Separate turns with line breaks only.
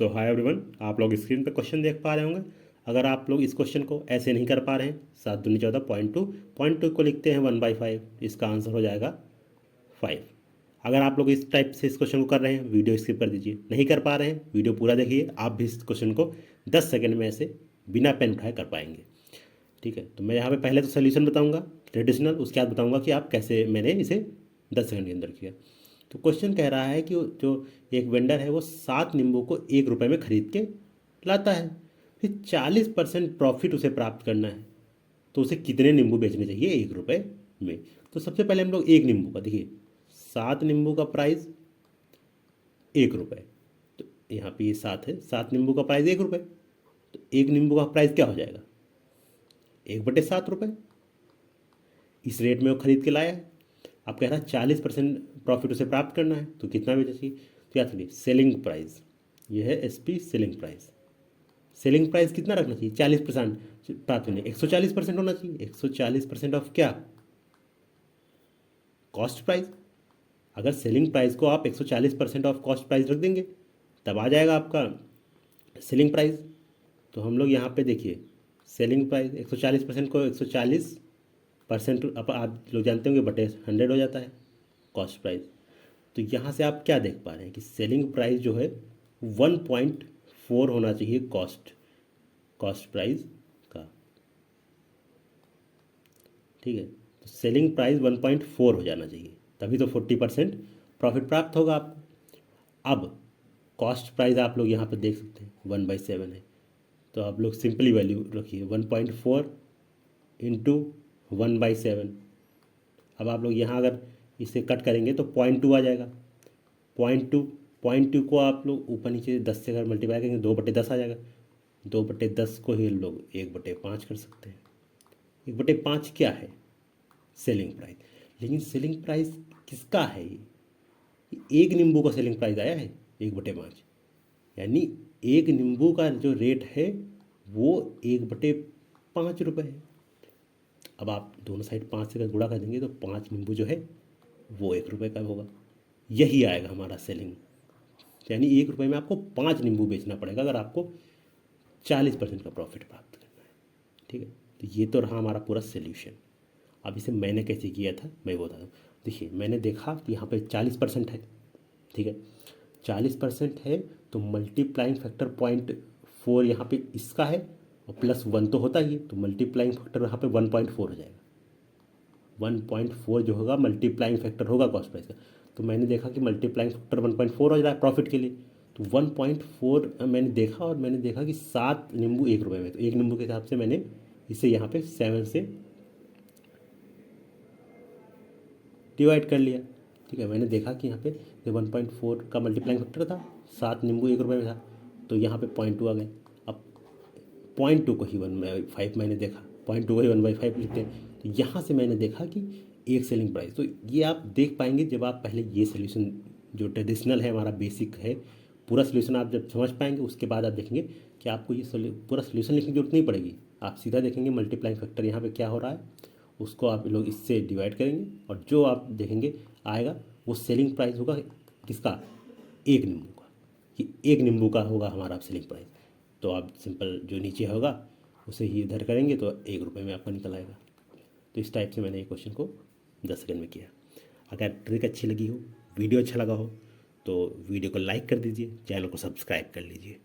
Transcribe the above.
सो hi everyone, आप लोग screen पे क्वेश्चन देख पा रहे होंगे। अगर आप लोग इस क्वेश्चन को ऐसे नहीं कर पा रहे हैं, 7×14 .2 को लिखते हैं 1/5, इसका आंसर हो जाएगा 5। अगर आप लोग इस टाइप से इस क्वेश्चन को कर रहे हैं, वीडियो स्किप कर दीजिए। नहीं कर पा रहे हैं, वीडियो पूरा देखिए, आप भी इस क्वेश्चन को 10 सेकंड में ऐसे बिना पेन उठाए कर पाएंगे। ठीक है, तो मैं यहाँ पे पहले तो सोल्यूशन बताऊँगा ट्रेडिशनल, उसके बाद बताऊँगा कि आप कैसे मैंने इसे 10 सेकंड के अंदर किया। तो क्वेश्चन कह रहा है कि जो एक वेंडर है वो 7 नींबू को 1 रुपये में खरीद के लाता है, फिर 40% प्रॉफिट उसे प्राप्त करना है, तो उसे कितने नींबू बेचने चाहिए 1 रुपये में। तो सबसे पहले हम लोग एक नींबू का देखिए, 7 नींबू का प्राइस 1 रुपये, तो यहाँ पे ये 7 है, 7 नींबू का प्राइस 1 रुपये, तो एक नींबू का प्राइस क्या हो जाएगा 1/7 रुपये। इस रेट में वो खरीद के लाया है। अब कह रहा है 40% प्रॉफिट उसे प्राप्त करना है, तो कितना बेचना चाहिए। तो याद रखिए सेलिंग प्राइस, ये है SP selling price. Selling price कितना रखना चाहिए 40% प्राप्त करने, 140% होना चाहिए। 140% ऑफ क्या, कॉस्ट प्राइस। अगर सेलिंग प्राइस को आप 140% ऑफ कॉस्ट प्राइस रख देंगे तब आ जाएगा आपका सेलिंग प्राइस। तो हम लोग यहाँ पे देखिए सेलिंग प्राइस 140% को 140% आप लोग जानते होंगे बटे 100 हो जाता है कॉस्ट प्राइस। तो यहाँ से आप क्या देख पा रहे हैं कि सेलिंग प्राइस जो है 1.4 होना चाहिए कॉस्ट प्राइस का। ठीक है, तो सेलिंग प्राइस 1.4 हो जाना चाहिए, तभी तो 40% प्रॉफिट प्राप्त होगा आपको। अब कॉस्ट प्राइस आप लोग यहाँ पर देख सकते हैं 1/7 है, तो आप लोग सिंपली वैल्यू रखिए 1.4 इंटू 1/7। अब आप लोग यहाँ अगर इसे कट करेंगे तो 0.2 आ जाएगा। 0.2 को आप लोग ऊपर नीचे 10 से अगर मल्टीप्लाई करेंगे 2/10 आ जाएगा। 2/10 को ही लोग 1/5 कर सकते हैं। 1/5 क्या है सेलिंग प्राइस, लेकिन सेलिंग प्राइस किसका है ये एक नींबू का सेलिंग प्राइस आया है 1/5, यानी एक नींबू का जो रेट है वो 1/5 रुपये है। अब आप दोनों साइड 5 से अगर गुणा कर देंगे तो 5 नींबू जो है वो 1 रुपये का होगा। यही आएगा हमारा सेलिंग, यानी 1 रुपये में आपको 5 नींबू बेचना पड़ेगा अगर आपको 40% का प्रॉफिट प्राप्त करना है। ठीक है, तो ये तो रहा हमारा पूरा सोल्यूशन। अब इसे मैंने कैसे किया था मैं बता दूँ। देखिए मैंने देखा कि यहाँ पे 40% है। ठीक है, 40% है तो मल्टीप्लाइंग फैक्टर 0.4 यहाँ पे इसका है और +1 तो होता ही है, तो मल्टीप्लाइंग फैक्टर यहाँ पे 1.4 हो जाएगा। 1.4 जो होगा मल्टीप्लाइंग फैक्टर होगा कॉस्ट प्राइस का। तो मैंने देखा कि मल्टीप्लाइंग फैक्टर 1.4 हो रहा है प्रॉफिट के लिए, तो 1.4 मैंने देखा और मैंने देखा कि 7 नींबू 1 रुपये में, तो एक नींबू के हिसाब से मैंने इसे यहाँ पे 7 से डिवाइड कर लिया। ठीक है, मैंने देखा कि यहाँ पे 1.4 का मल्टीप्लाइंग फैक्टर था, 7 नींबू 1 रुपये में था, तो यहाँ पे 0.2 आ गए। अब 0.2 को ही 1/5 मैंने देखा, 0.2 को ही 1/5 लिखते हैं। तो यहाँ से मैंने देखा कि एक सेलिंग प्राइस, तो ये आप देख पाएंगे जब आप पहले ये सोल्यूशन जो ट्रेडिशनल है हमारा बेसिक है, पूरा सोल्यूशन आप जब समझ पाएंगे उसके बाद आप देखेंगे कि आपको ये पूरा सोल्यूशन लिखने की जरूरत नहीं पड़ेगी। आप सीधा देखेंगे मल्टीप्लाइंग फैक्टर यहाँ पे क्या हो रहा है, उसको आप लोग इससे डिवाइड करेंगे और जो आप देखेंगे आएगा वो सेलिंग प्राइस होगा किसका, एक नींबू का। कि एक नींबू का होगा हमारा सेलिंग प्राइस, तो आप सिंपल जो नीचे होगा उसे ही इधर करेंगे तो 1 रुपये में आपका निकल आएगा। तो इस टाइप से मैंने ये क्वेश्चन को 10 सेकंड में किया। अगर ट्रिक अच्छी लगी हो, वीडियो अच्छा लगा हो तो वीडियो को लाइक कर दीजिए, चैनल को सब्सक्राइब कर लीजिए।